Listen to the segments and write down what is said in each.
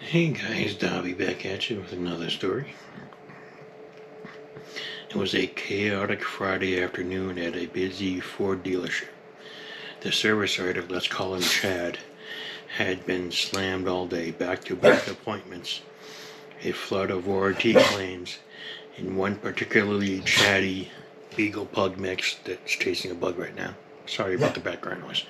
Hey guys, Dobby back at you with another story. It was a chaotic Friday afternoon at a busy Ford dealership. The service writer, let's call him Chad, had been slammed all day, back-to-back appointments, a flood of warranty claims, and one particularly chatty beagle pug mix that's chasing a bug right now. Sorry about the background noise.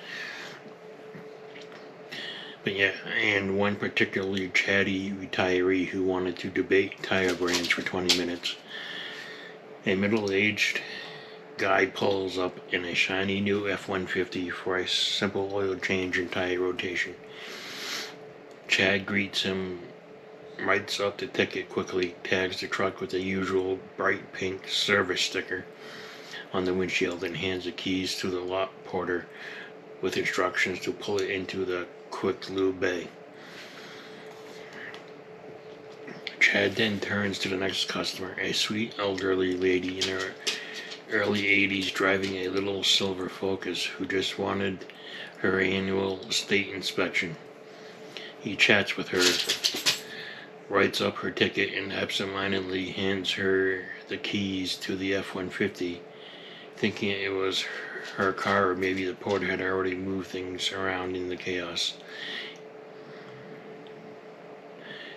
But yeah, and one particularly chatty retiree who wanted to debate tire brands for 20 minutes. A middle-aged guy pulls up in a shiny new F-150 for a simple oil change and tire rotation. Chad greets him, writes up the ticket quickly, tags the truck with the usual bright pink service sticker on the windshield, and hands the keys to the lot porter with instructions to pull it into the quick lube bay. Chad then turns to the next customer, a sweet elderly lady in her early 80s driving a little silver Focus who just wanted her annual state inspection. He chats with her, writes up her ticket, and absentmindedly hands her the keys to the F-150, thinking it was her car, or maybe the porter had already moved things around in the chaos.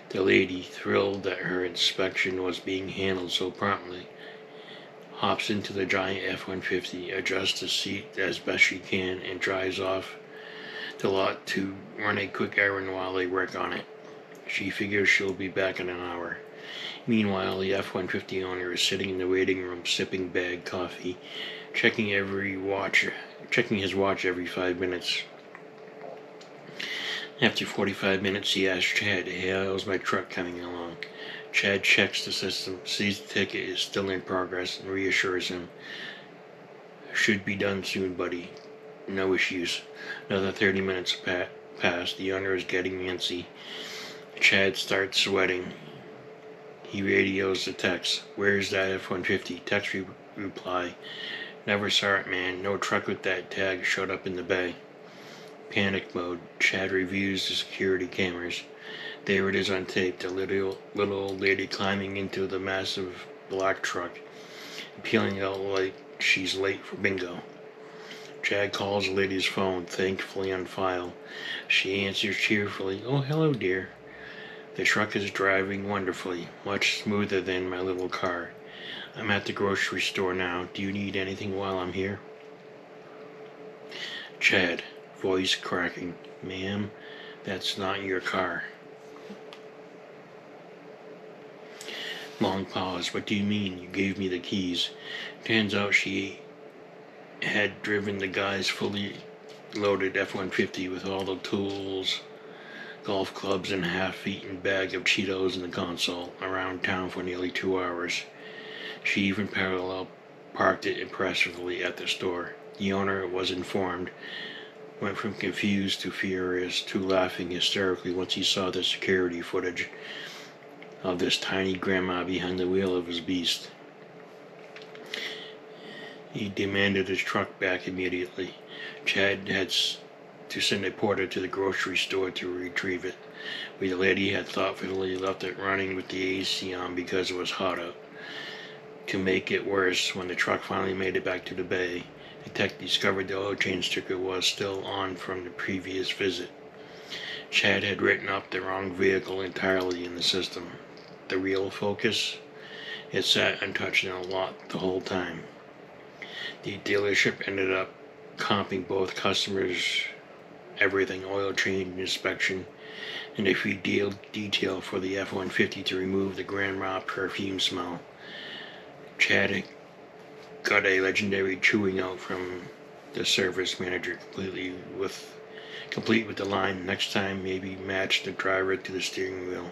The lady, thrilled that her inspection was being handled so promptly, hops into the giant F-150, adjusts the seat as best she can, and drives off the lot to run a quick errand while they work on it. She figures she'll be back in an hour. Meanwhile, the F-150 owner is sitting in the waiting room sipping bagged coffee, checking his watch every 5 minutes. After 45 minutes, he asks Chad, "Hey, how's my truck coming along?" Chad checks the system, sees the ticket is still in progress, and reassures him, "Should be done soon, buddy. No issues." Another 30 minutes pass. The owner is getting antsy. Chad starts sweating. He radios the text. "Where's that F-150? Text reply. "Never saw it, man. No truck with that tag showed up in the bay." Panic mode. Chad reviews the security cameras. There it is on tape, the little old lady climbing into the massive black truck, peeling out like she's late for bingo. Chad calls the lady's phone, thankfully on file. She answers cheerfully, "Oh, hello, dear. The truck is driving wonderfully, much smoother than my little car. I'm at the grocery store now. Do you need anything while I'm here?" Chad, voice cracking, "Ma'am, that's not your car." Long pause. "What do you mean? You gave me the keys." Turns out she had driven the guy's fully loaded F-150 with all the tools, golf clubs, and a half-eaten bag of Cheetos in the console around town for nearly 2 hours. She even parallel parked it impressively at the store. The owner was informed, went from confused to furious to laughing hysterically once he saw the security footage of this tiny grandma behind the wheel of his beast. He demanded his truck back immediately. Chad had to send a porter to the grocery store to retrieve it, where the lady had thoughtfully left it running with the AC on because it was hot out. To make it worse, when the truck finally made it back to the bay, the tech discovered the oil change sticker was still on from the previous visit. Chad had written up the wrong vehicle entirely in the system. The real Focus, it sat untouched in a lot the whole time. The dealership ended up comping both customers' everything, oil change inspection, and a free detail for the F-150 to remove the grandma perfume smell. Chad got a legendary chewing out from the service manager, complete with the line, "Next time maybe match the driver to the steering wheel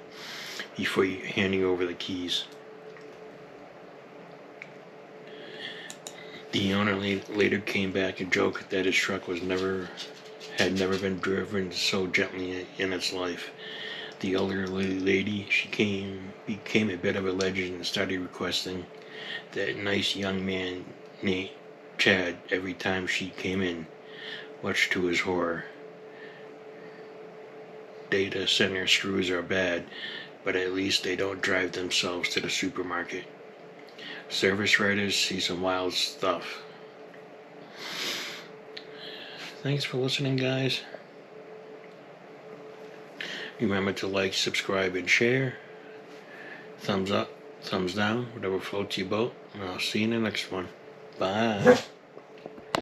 before you handing over the keys." The owner later came back and joked that his truck had never been driven so gently in its life. The elderly lady, she became a bit of a legend and started requesting that nice young man named Chad every time she came in, much to his horror. data center screws are bad, but at least they don't drive themselves to the supermarket. Service writers see some wild stuff. Thanks for listening, guys. Remember to like, subscribe, and share. Thumbs up, thumbs down, whatever floats your boat. And I'll see you in the next one. Bye.